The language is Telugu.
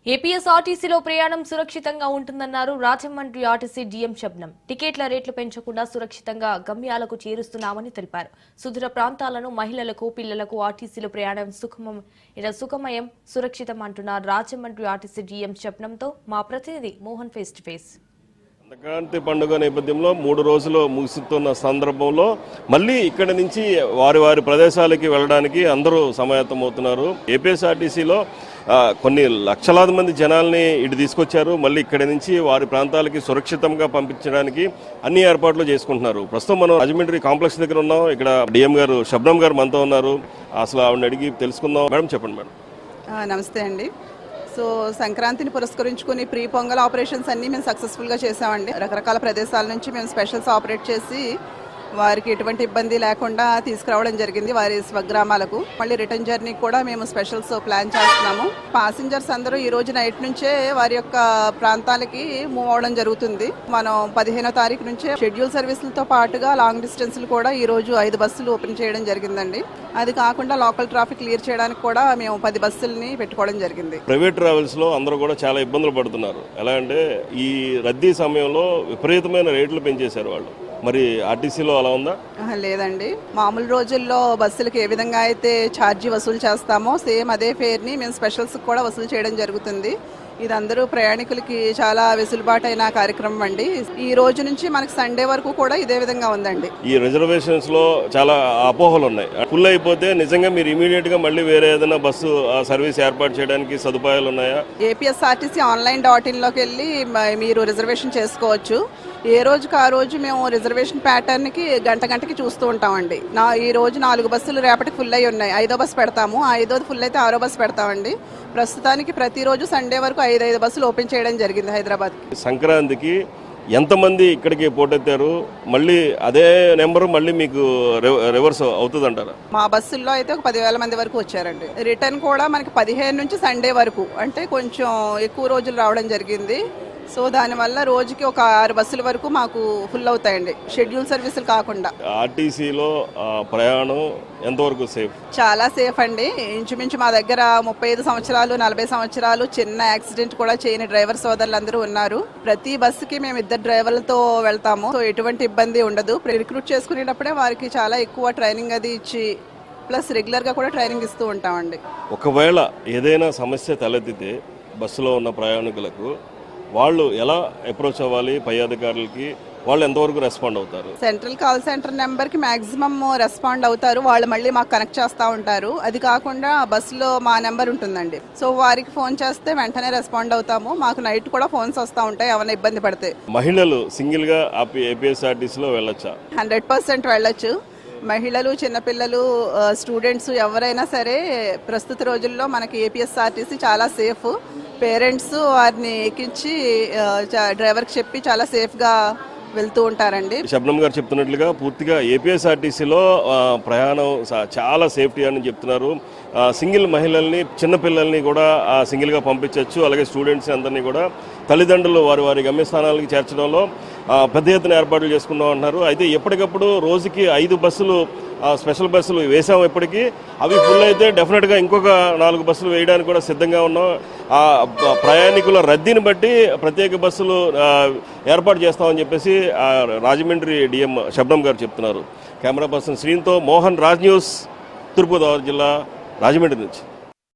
ఏపీఎస్ఆర్టీసీలో ప్రయాణం సురక్షితంగా ఉంటుందన్నారు రాజమండ్రి ఆర్టీసీ డీఎం శబ్నం. టికెట్ల రేట్లు పెంచకుండా సురక్షితంగా గమ్యాలకు చేరుస్తున్నామని తెలిపారు. సుదూర ప్రాంతాలను మహిళలకు, పిల్లలకు ఆర్టీసీలో ప్రయాణం సుఖమయం, సురక్షితం అంటున్నారు రాజమండ్రి ఆర్టీసీ డీఎం శబ్నంతో మా ప్రతినిధి Mohan face to face. Sankranti పండుగ నేపథ్యంలో 3 రోజులు ముగుస్తున్న సందర్భంలో మళ్ళీ ఇక్కడి నుంచి వారి వారి ప్రదేశాలకి వెళ్ళడానికి అందరూ సమాయత్తమవుతున్నారు. ఏపీఎస్ఆర్టీసీలో కొన్ని లక్షలాది మంది జనాల్ని ఇటు తీసుకొచ్చారు. మళ్ళీ ఇక్కడి నుంచి వారి ప్రాంతాలకి సురక్షితంగా పంపించడానికి అన్ని ఏర్పాట్లు చేసుకుంటున్నారు. ప్రస్తుతం మనం రాజమండ్రి కాంప్లెక్స్ దగ్గర ఉన్నాం. ఇక్కడ డిఎం గారు శబ్నం గారు మనతో ఉన్నారు. అసలు ఆవిడని అడిగి తెలుసుకుందాం. మేడం చెప్పండి. మేడం నమస్తే అండి. సో సంక్రాంతిని పురస్కరించుకుని ప్రీ పొంగల్ ఆపరేషన్స్ అన్నీ మేము సక్సెస్ఫుల్గా చేసామండి. రకరకాల ప్రదేశాల నుంచి మేము స్పెషల్స్ ఆపరేట్ చేసి వారికి ఎటువంటి ఇబ్బంది లేకుండా తీసుకురావడం జరిగింది వారి స్వగ్రామాలకు. మళ్ళీ రిటర్న్ జర్నీకి కూడా మేము స్పెషల్స్ ప్లాన్ చేస్తున్నాము. ప్యాసింజర్స్ అందరూ ఈ రోజు నైట్ నుంచే వారి యొక్క ప్రాంతాలకి మూవ్ అవడం జరుగుతుంది. మనం 15వ తారీఖు నుంచే షెడ్యూల్ సర్వీసులతో పాటుగా లాంగ్ డిస్టెన్స్లు కూడా ఈ రోజు 5 బస్సులు ఓపెన్ చేయడం జరిగిందండి. అది కాకుండా లోకల్ ట్రాఫిక్ క్లియర్ చేయడానికి కూడా మేము 10 బస్సుల్ని పెట్టుకోవడం జరిగింది. ప్రైవేట్ ట్రావెల్స్ లో అందరూ కూడా చాలా ఇబ్బందులు పడుతున్నారు. ఎలా అంటే ఈ రద్దీ సమయంలో విపరీతమైన రేట్లు పెంచేశారు వాళ్ళు. మరి ఆర్టీసీలో అలా ఉందా? లేదండి. మామూలు రోజుల్లో బస్సులకు ఏ విధంగా అయితే ఛార్జీ వసూలు చేస్తామో సేమ్ అదే ఫేర్ని మేము స్పెషల్స్ కూడా వసూలు చేయడం జరుగుతుంది. ఇది అందరూ ప్రయాణికులకి చాలా వెసులుబాటైన కార్యక్రమం అండి. ఈ రోజు నుంచి మనకి సండే వరకు కూడా ఇదే విధంగా ఉందండి. ఈ రిజర్వేషన్స్ లో చాలా అపోహలు ఉన్నాయి. ఫుల్ అయిపోతే నిజంగా మీరు ఇమీడియట్ గా మళ్ళీ వేరే ఏదైనా బస్సు సర్వీస్ ఏర్పాటు చేయడానికి సదుపాయాలు ఉన్నాయా? ఏపీఎస్ఆర్టీసీ online.in లోకి వెళ్ళి మీరు రిజర్వేషన్ చేసుకోవచ్చు. ఏ రోజుకి ఆ రోజు మేము రిజర్వేషన్ ప్యాటర్న్ కి గంటకి చూస్తూ ఉంటామండి. ఈ రోజు 4 బస్సులు రేపటికి ఫుల్ అయి ఉన్నాయి. 5వ బస్సు పెడతాము. 5వది ఫుల్ అయితే 6వ బస్సు పెడతామండి. ప్రస్తుతానికి ప్రతిరోజు సండే వరకు 5 బస్సులు ఓపెన్ చేయడం జరిగింది హైదరాబాద్. సంక్రాంతికి ఎంతమంది ఇక్కడికి పోటెత్తారు? మళ్ళీ అదే నెంబర్ మళ్ళీ మీకు రివర్స్ అవుతుంది అంటారా? మా బస్సుల్లో అయితే ఒక 10,000 మంది వరకు వచ్చారండి. రిటర్న్ కూడా మనకి 15 నుంచి సండే వరకు, అంటే కొంచెం ఎక్కువ రోజులు రావడం జరిగింది. సో దానివల్ల రోజుకి ఒక 6 బస్సుల వరకు మాకు ఫుల్ అవుతాయండి, షెడ్యూల్ సర్వీసులు కాకుండా. ఆర్టీసీలో ప్రయాణం ఎంతవరకు సేఫ్? చాలా సేఫ్ అండి. ఇంచుమించు మా దగ్గర 35 సంవత్సరాలు 40 సంవత్సరాలు చిన్న యాక్సిడెంట్ కూడా చేయని డ్రైవర్ సోదరులు అందరూ ఉన్నారు. ప్రతి బస్సుకి మేము 2 డ్రైవర్లతో వెళ్తాము. సో ఎటువంటి ఇబ్బంది ఉండదు. రిక్రూట్ చేసుకునేటప్పుడే వారికి చాలా ఎక్కువ ట్రైనింగ్ అది ఇచ్చి ప్లస్ రెగ్యులర్గా కూడా ట్రైనింగ్ ఇస్తూ ఉంటామండి. ఒకవేళ ఏదైనా సమస్య తలెత్తితే బస్సులో ఉన్న ప్రయాణికులకు వాళ్ళు ఎలా అప్రోచ్ అవ్వాలి? పై అధికారులకి వాళ్ళు ఎంతవరకు రెస్పాండ్ అవుతారు? సెంట్రల్ కాల్ సెంటర్ నెంబర్కి మ్యాక్సిమం రెస్పాండ్ అవుతారు. వాళ్ళు మళ్ళీ మాకు కనెక్ట్ చేస్తూ ఉంటారు. అది కాకుండా బస్సులో మా నెంబర్ ఉంటుందండి. సో వారికి ఫోన్ చేస్తే వెంటనే రెస్పాండ్ అవుతాము. మాకు నైట్ కూడా ఫోన్స్ వస్తూ ఉంటాయి ఏమైనా ఇబ్బంది పడితే. మహిళలు సింగిల్ గా ఏపీఎస్ఆర్టీసీలో వెళ్ళొచ్చా? 100% వెళ్ళొచ్చు. మహిళలు, చిన్నపిల్లలు, స్టూడెంట్స్ ఎవరైనా సరే ప్రస్తుత రోజుల్లో మనకి ఏపీఎస్ఆర్టీసీ చాలా సేఫ్. పేరెంట్స్ వారిని ఎక్కించి డ్రైవర్కి చెప్పి చాలా సేఫ్గా వెళ్తూ ఉంటారండి. శబ్నం గారు చెప్తున్నట్లుగా పూర్తిగా ఏపీఎస్ఆర్టీసీలో ప్రయాణం చాలా సేఫ్టీ అని చెప్తున్నారు. సింగిల్ మహిళల్ని, చిన్నపిల్లల్ని కూడా సింగిల్గా పంపించవచ్చు. అలాగే స్టూడెంట్స్ అందరినీ కూడా తల్లిదండ్రులు వారి వారి గమ్యస్థానాలకి చేర్చడంలో పెద్ద ఎత్తున ఏర్పాట్లు చేసుకుందాం అంటున్నారు. అయితే ఎప్పటికప్పుడు రోజుకి 5 బస్సులు స్పెషల్ బస్సులు వేసాము. ఇప్పటికీ అవి ఫుల్ అయితే డెఫినెట్గా ఇంకొక 4 బస్సులు వేయడానికి కూడా సిద్ధంగా ఉన్నాం. ఆ ప్రయాణికుల రద్దీని బట్టి ప్రత్యేక బస్సులు ఏర్పాటు చేస్తామని చెప్పేసి రాజమండ్రి డిఎం శబ్నం గారు చెప్తున్నారు. కెమెరా పర్సన్ శ్రీన్తో మోహన్, రాజ్ న్యూస్, తూర్పుగోదావరి జిల్లా రాజమండ్రి నుంచి.